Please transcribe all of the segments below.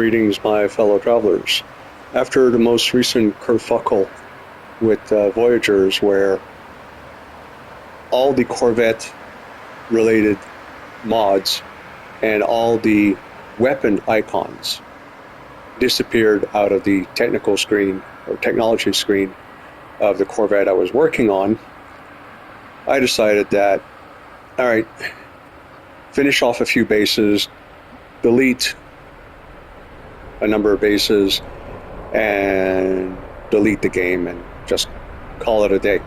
Greetings, my fellow travelers. After the most recent kerfuffle with Voyagers, where all the Corvette-related mods and all the weapon icons disappeared out of the technical screen or technology screen of the Corvette I was working on, I decided that, all right, finish off a few bases, delete a number of bases, and delete the game and just call it a day.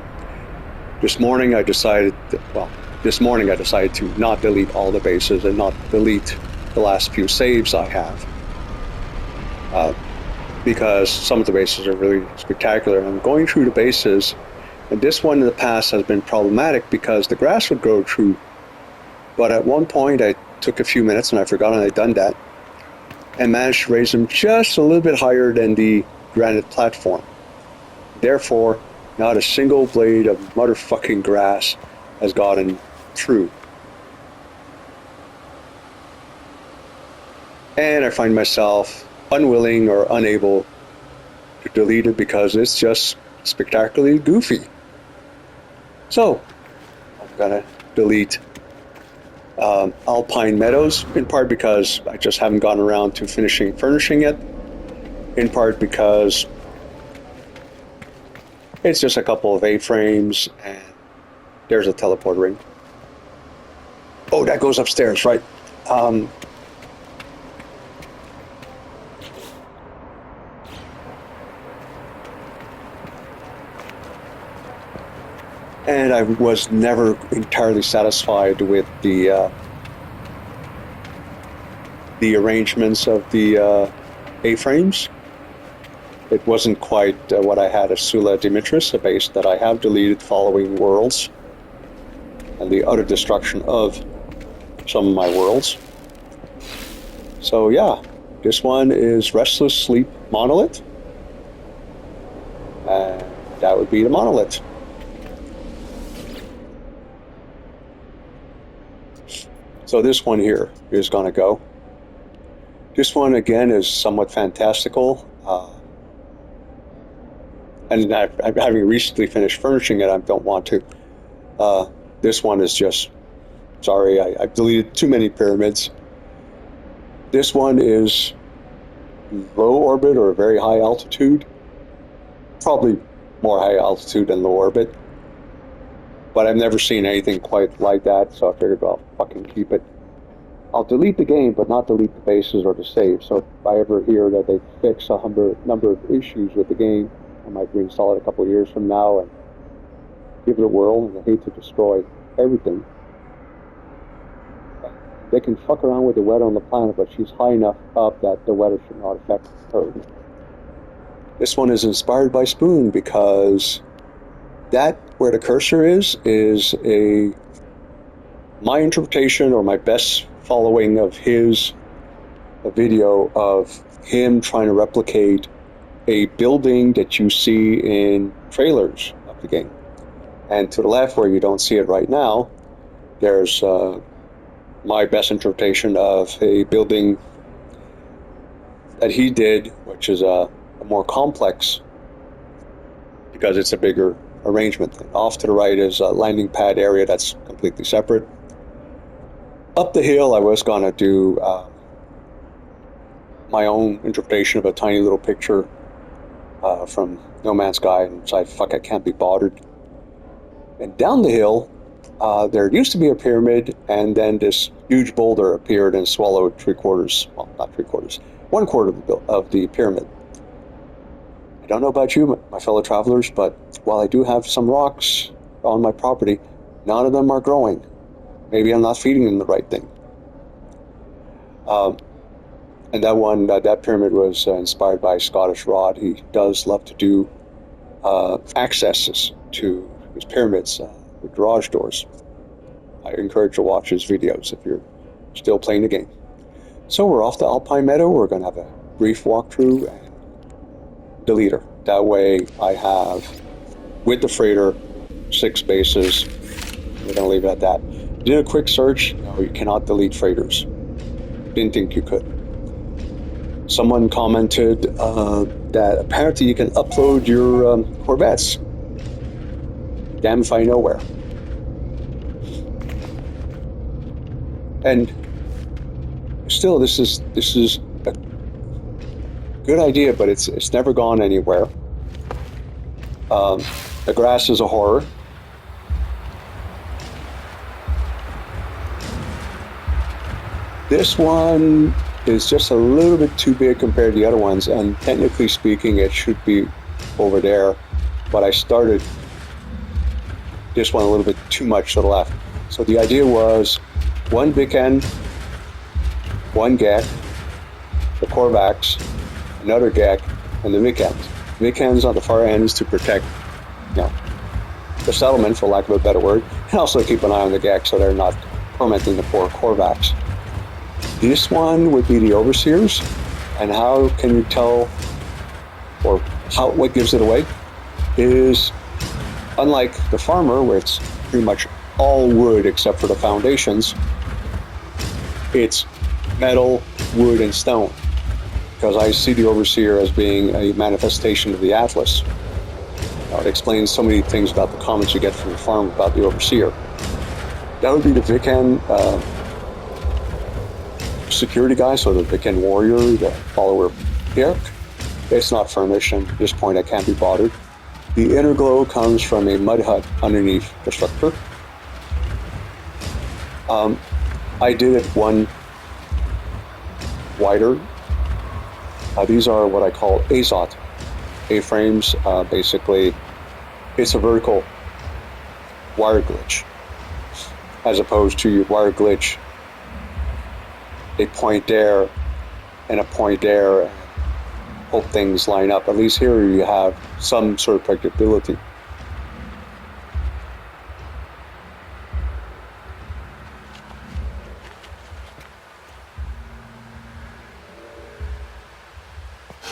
This morning I decided to not delete all the bases and not delete the last few saves I have, because some of the bases are really spectacular. And I'm going through the bases, and this one in the past has been problematic because the grass would grow through, but at one point I took a few minutes and I forgot I'd done that and managed to raise them just a little bit higher than the granite platform. Therefore, not a single blade of motherfucking grass has gotten through. And I find myself unwilling or unable to delete it because it's just spectacularly goofy. So, I'm gonna delete Alpine Meadows, in part because I just haven't gotten around to finishing furnishing it, in part because it's just a couple of A-frames and there's a teleport ring. Oh, that goes upstairs, right? And I was never entirely satisfied with the arrangements of the A-frames. It wasn't quite what I had at Sula Dimitris, a base that I have deleted following Worlds and the utter destruction of some of my worlds. So yeah, this one is Restless Sleep Monolith, and that would be the monolith. So this one here is going to go. This one, again, is somewhat fantastical. And having recently finished furnishing it, I don't want to. This one is just, sorry, I've deleted too many pyramids. This one is low orbit or very high altitude. Probably more high altitude than low orbit. But I've never seen anything quite like that, so I figured I'll fucking keep it. I'll delete the game, but not delete the bases or the saves. So if I ever hear that they fix a number of issues with the game, I might reinstall it a couple of years from now and give it a whirl. And I hate to destroy everything. They can fuck around with the weather on the planet, but she's high enough up that the weather should not affect her. This one is inspired by Spoon because that, where the cursor is my interpretation or my best following of a video of him trying to replicate a building that you see in trailers of the game. And to the left, where you don't see it right now, there's my best interpretation of a building that he did, which is a more complex because it's a bigger arrangement. Off to the right is a landing pad area that's completely separate. Up the hill, I was going to do my own interpretation of a tiny little picture from No Man's Sky, and decided, fuck, I can't be bothered. And down the hill, there used to be a pyramid, and then this huge boulder appeared and swallowed 1 quarter of the pyramid. I don't know about you, my fellow travelers, but while I do have some rocks on my property, none of them are growing. Maybe I'm not feeding them the right thing. And that pyramid was inspired by Scottish Rod. He does love to do accesses to his pyramids with garage doors. I encourage you to watch his videos if you're still playing the game. So we're off to Alpine Meadow. We're going to have a brief walkthrough and delete her. That way I have, with the freighter, 6 bases. We're going to leave it at that. Did a quick search. No, you cannot delete freighters. Didn't think you could. Someone commented that apparently you can upload your Corvettes. Damn if I know where. And still, this is a good idea, but it's never gone anywhere. The grass is a horror. This one is just a little bit too big compared to the other ones, and technically speaking, it should be over there. But I started this one a little bit too much to the left. So the idea was one big end, one GEC, the Corvax, another GEC, and the Vic end. Vic ends on the far ends to protect, the settlement, for lack of a better word, and also keep an eye on the GEC so they're not tormenting the poor Corvax. This one would be the Overseers, and how can you tell, or what gives it away, is unlike the Farmer, where it's pretty much all wood except for the foundations, it's metal, wood, and stone. Because I see the Overseer as being a manifestation of the Atlas. It explains so many things about the comments you get from the farm about the Overseer. That would be the Vican security guy, so the Vican warrior, the follower Pirk. It's not furnished, and at this point I can't be bothered. The inner glow comes from a mud hut underneath the structure. I did it one wider. These are what I call AZOT A-frames. Basically, it's a vertical wire glitch, as opposed to your wire glitch, a point there and a point there, and hope things line up. At least here you have some sort of predictability.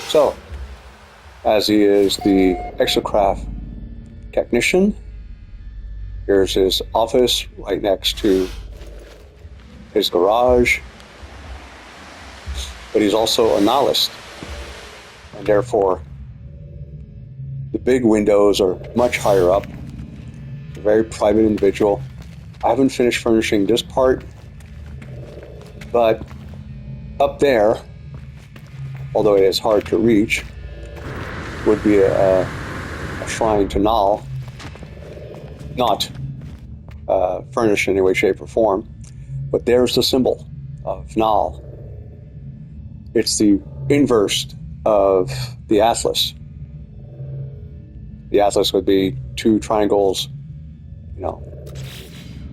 So, as he is the exocraft technician, here's his office right next to his garage, but he's also a nihilist, and therefore the big windows are much higher up. A very private individual. I haven't finished furnishing this part, but up there, although it is hard to reach, would be a shrine to Nal, not furnished in any way, shape, or form, but there's the symbol of Nal. It's the inverse of the Atlas. The Atlas would be two triangles,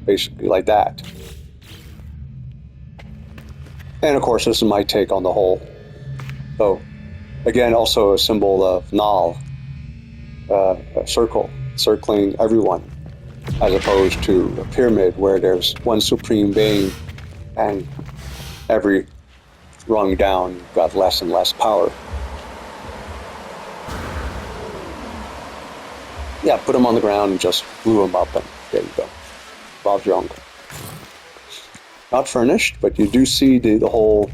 basically like that. And of course, this is my take on the whole. So, again, also a symbol of Nal, a circle, circling everyone, as opposed to a pyramid where there's one supreme being, and every rung down, you've got less and less power. Yeah, put them on the ground and just glue them up, and there you go. Bob's your uncle. Not furnished, but you do see the whole.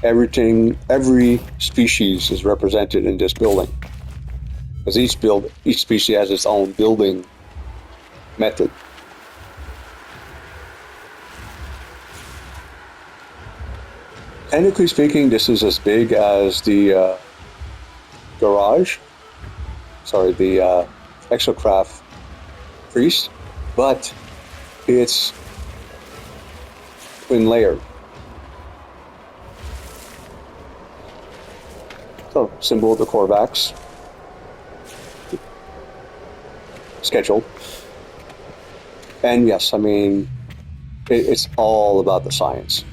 Every species is represented in this building, because each species has its own building method. Technically speaking, this is as big as the garage. Sorry, the exocraft priest, but it's twin layered. So, symbol of the Corvax. Scheduled. And yes, I mean, it's all about the science.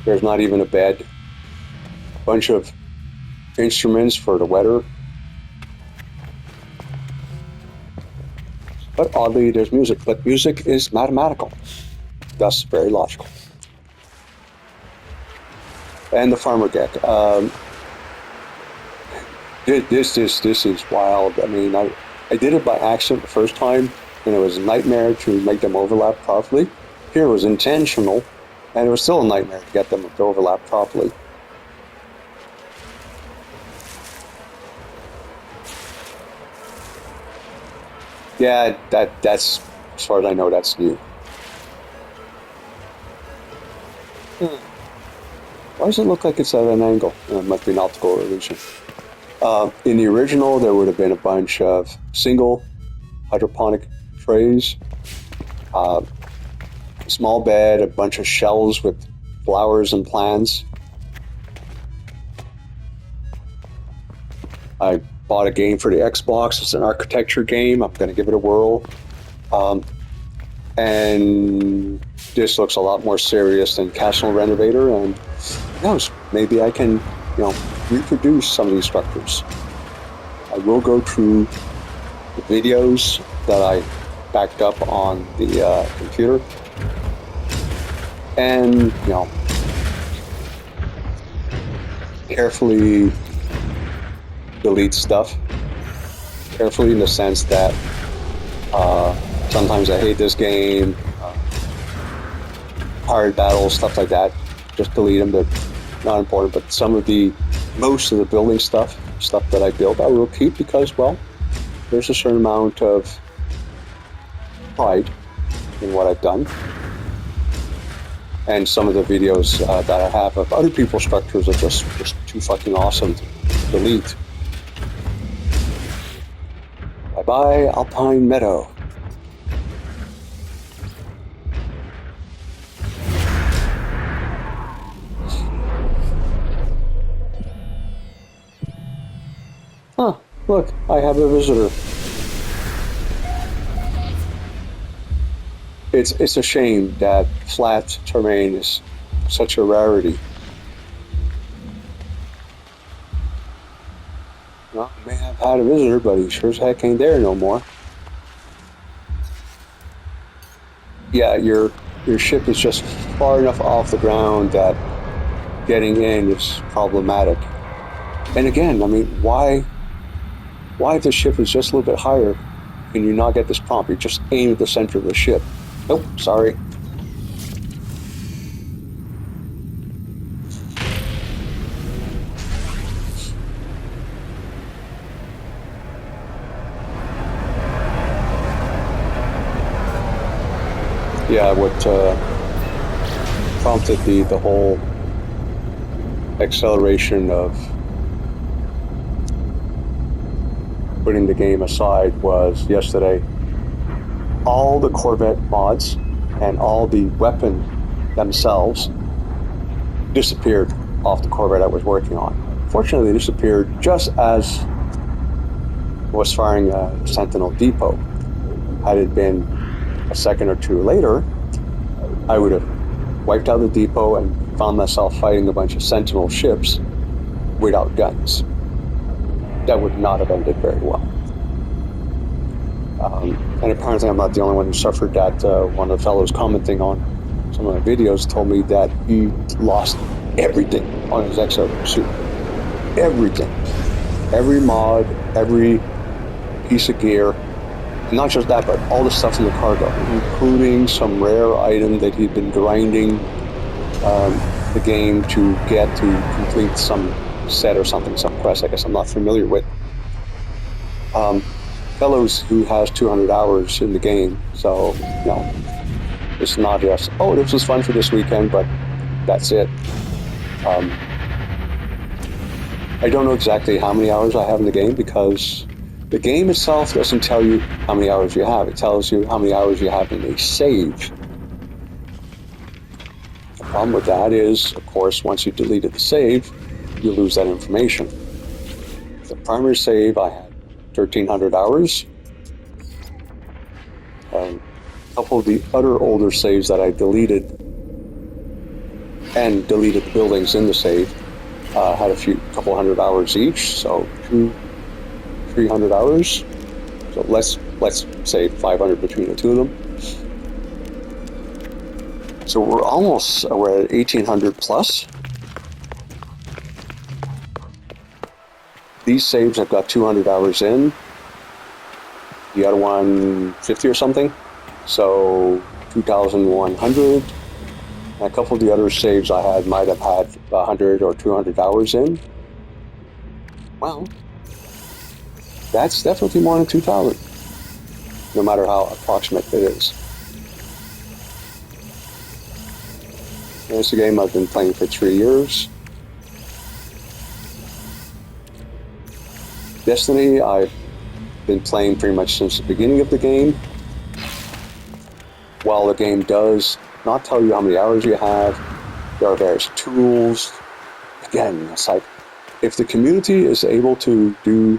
There's not even a bed. A bunch of instruments for the weather. But oddly, there's music. But music is mathematical, thus very logical. And the farmer deck. This is wild. I mean, I did it by accident the first time, and it was a nightmare to make them overlap properly. Here it was intentional, and it was still a nightmare to get them to overlap properly. Yeah, that's, as far as I know, that's new. Why does it look like it's at an angle? It must be an optical illusion. In the original, there would have been a bunch of single hydroponic trays, a small bed, a bunch of shelves with flowers and plants. I bought a game for the Xbox. It's an architecture game. I'm going to give it a whirl. And this looks a lot more serious than Castle Renovator, and who knows, maybe I can, reproduce some of these structures. I will go through the videos that I backed up on the computer, and carefully delete stuff. Carefully in the sense that sometimes I hate this game, hard battles, stuff like that. Just delete them, they're not important. But most of the building stuff that I built, I will keep because, well, there's a certain amount of pride in what I've done. And some of the videos that I have of other people's structures are just too fucking awesome to delete. Bye-bye, Alpine Meadow. Huh, look, I have a visitor. It's a shame that flat terrain is such a rarity. Well, I may have had a visitor, but he sure as heck ain't there no more. Yeah, your ship is just far enough off the ground that getting in is problematic. And again, I mean, why if the ship is just a little bit higher, can you not get this prompt? You just aim at the center of the ship. Nope, sorry. Yeah, what prompted the whole acceleration of putting the game aside was yesterday. All the Corvette mods and all the weapon themselves disappeared off the Corvette I was working on. Fortunately, they disappeared just as I was firing a Sentinel Depot. Had it been a second or two later, I would have wiped out the depot and found myself fighting a bunch of Sentinel ships without guns. That would not have ended very well. And apparently I'm not the only one who suffered that. One of the fellows commenting on some of my videos told me that he lost everything on his XR suit. Everything. Every mod, every piece of gear. And not just that, but all the stuff in the cargo, including some rare item that he'd been grinding the game to get to complete some set or something, some quest I guess I'm not familiar with. Fellows who has 200 hours in the game, so it's not just, oh, this was fun for this weekend, but that's it. I don't know exactly how many hours I have in the game because the game itself doesn't tell you how many hours you have. It tells you how many hours you have in a save. The problem with that is, of course, once you deleted the save, you lose that information. The primary save, I had 1,300 hours. A couple of the other older saves that I deleted and deleted the buildings in the save had couple hundred hours each, so 300 hours. So let's say 500 between the two of them. So we're at 1,800 plus. These saves I've got 200 hours in. The other one 50 or something. So 2,100. And a couple of the other saves I had might have had 100 or 200 hours in. Well, that's definitely more than 2,000, no matter how approximate it is. And it's a game I've been playing for 3 years. Destiny, I've been playing pretty much since the beginning of the game. While the game does not tell you how many hours you have, there are various tools. Again, it's like, if the community is able to do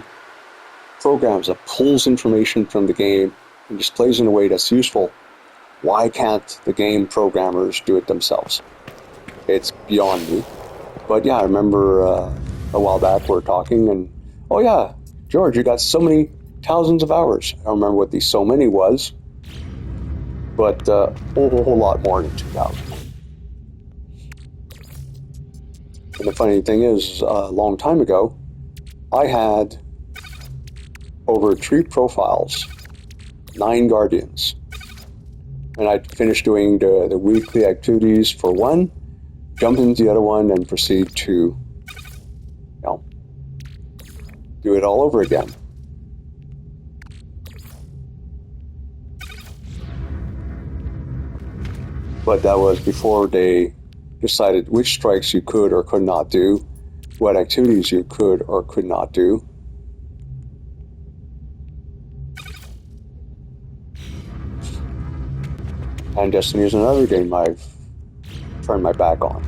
programs that pulls information from the game and displays in a way that's useful, why can't the game programmers do it themselves? It's beyond me. But yeah, I remember a while back we were talking, and oh yeah, George, you got so many thousands of hours. I don't remember what the so many was, but a whole lot more than 2,000. And the funny thing is, a long time ago, I had over 3 profiles, 9 guardians. And I'd finish doing the weekly activities for one, jump into the other one, and proceed to, do it all over again. But that was before they decided which strikes you could or could not do, what activities you could or could not do. And Destiny is another game I've turned my back on.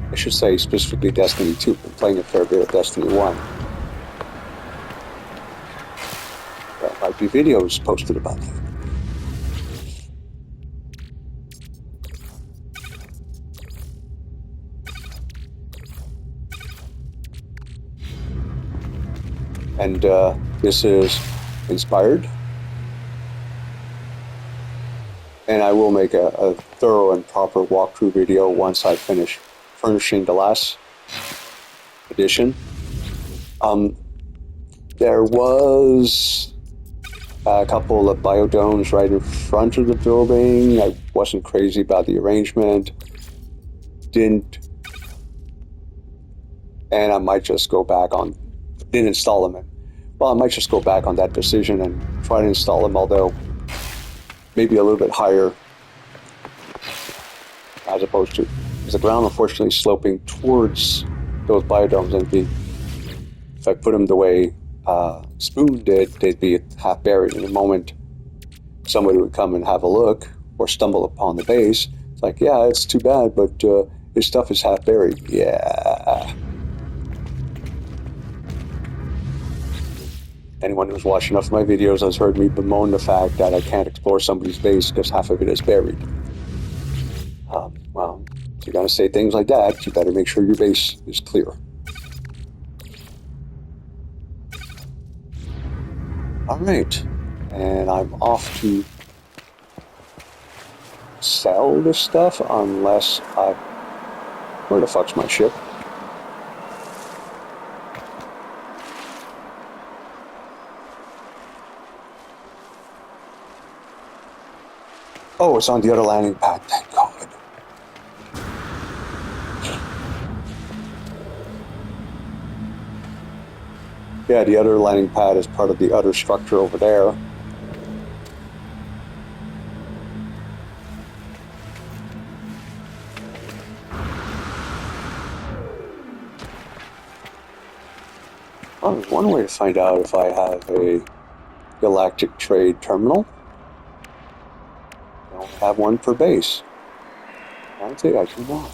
I should say specifically Destiny 2. I'm playing a fair bit of Destiny 1. There might be videos posted about that. And this is inspired. And I will make a thorough and proper walkthrough video once I finish furnishing the last edition. There was a couple of biodomes right in front of the building. I wasn't crazy about the arrangement. And I might just go back on, didn't install them. Well, I might just go back on that decision and try to install them, although maybe a little bit higher as opposed to, because the ground unfortunately is sloping towards those biodomes, and if I put them the way Spoon did, they'd be half buried. In a moment somebody would come and have a look or stumble upon the base. It's like, yeah, it's too bad, but his stuff is half buried. Yeah. Anyone who's watched enough of my videos has heard me bemoan the fact that I can't explore somebody's base because half of it is buried. Well, if you're going to say things like that, you better make sure your base is clear. Alright, and I'm off to sell this stuff unless I... Where the fuck's my ship? Oh, it's on the other landing pad, thank God. Yeah, the other landing pad is part of the other structure over there. Oh, there's one way to find out if I have a galactic trade terminal. I only have one per base. I think I do not.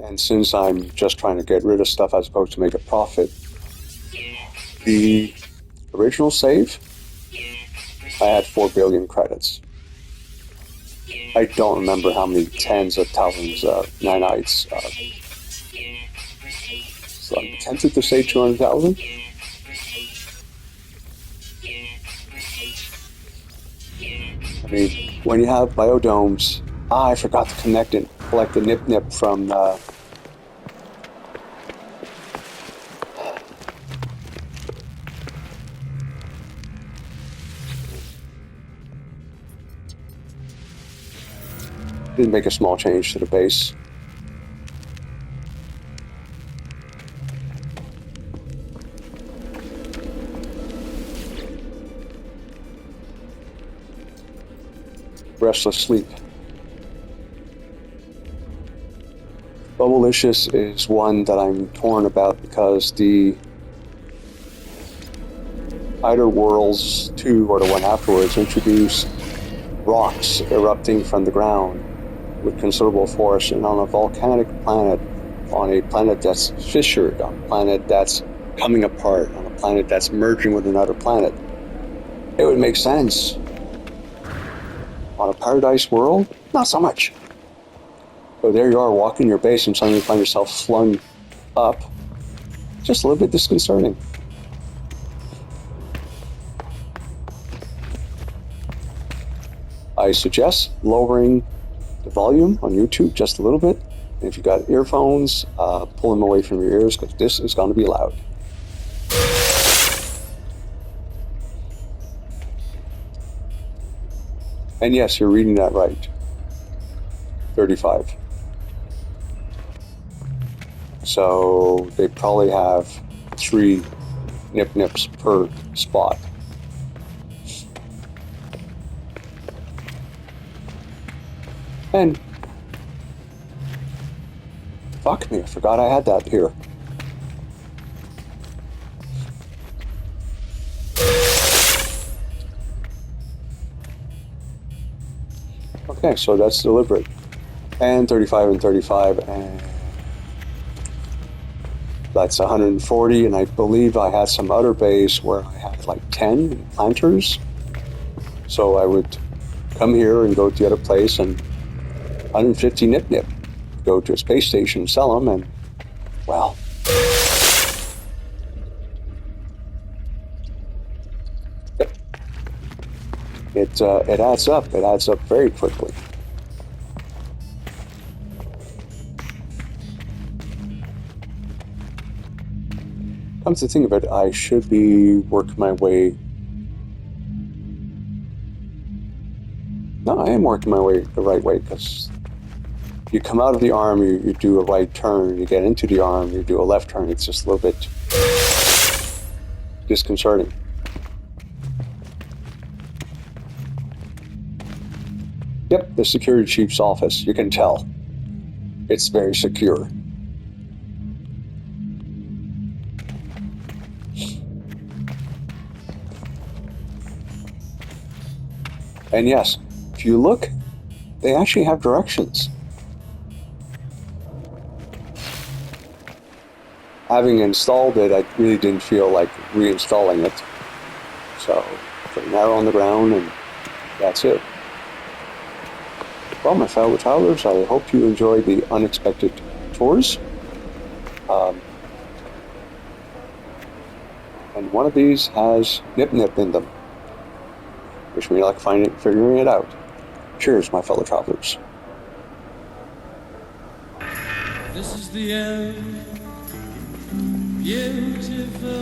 And since I'm just trying to get rid of stuff as opposed to make a profit, the original save, I had 4 billion credits. I don't remember how many tens of thousands of nanites. So I'm tempted to say 200,000. mean, when you have biodomes, I forgot to collect the nip from did make a small change to the base. Restless Sleep. Bubblicious is one that I'm torn about because the Outer Worlds 2, or the one afterwards, introduced rocks erupting from the ground with considerable force, and on a volcanic planet, on a planet that's fissured, on a planet that's coming apart, on a planet that's merging with another planet, it would make sense. On a paradise world, not so much. So there you are walking your base and suddenly you find yourself flung up. Just a little bit disconcerting. I suggest lowering the volume on YouTube just a little bit. And if you've got earphones, pull them away from your ears because this is going to be loud. And yes, you're reading that right. 35. So they probably have 3 nips per spot. And fuck me, I forgot I had that here. Okay, so that's deliberate. And 35 and 35, and that's 140, and I believe I had some other base where I had like 10 planters. So I would come here and go to the other place and 150 nip, go to a space station, sell them, and well, it adds up. It adds up very quickly. Come to think of it, I should be working my way. No, I am working my way the right way, because you come out of the arm, you do a right turn, you get into the arm, you do a left turn. It's just a little bit disconcerting. Yep, the security chief's office. You can tell. It's very secure. And yes, if you look, they actually have directions. Having installed it, I really didn't feel like reinstalling it. So, put an arrow on the ground and that's it. Well, my fellow travelers, I hope you enjoyed the unexpected tours. And one of these has nip in them. Wish me luck figuring it out. Cheers, my fellow travelers. This is the end, beautiful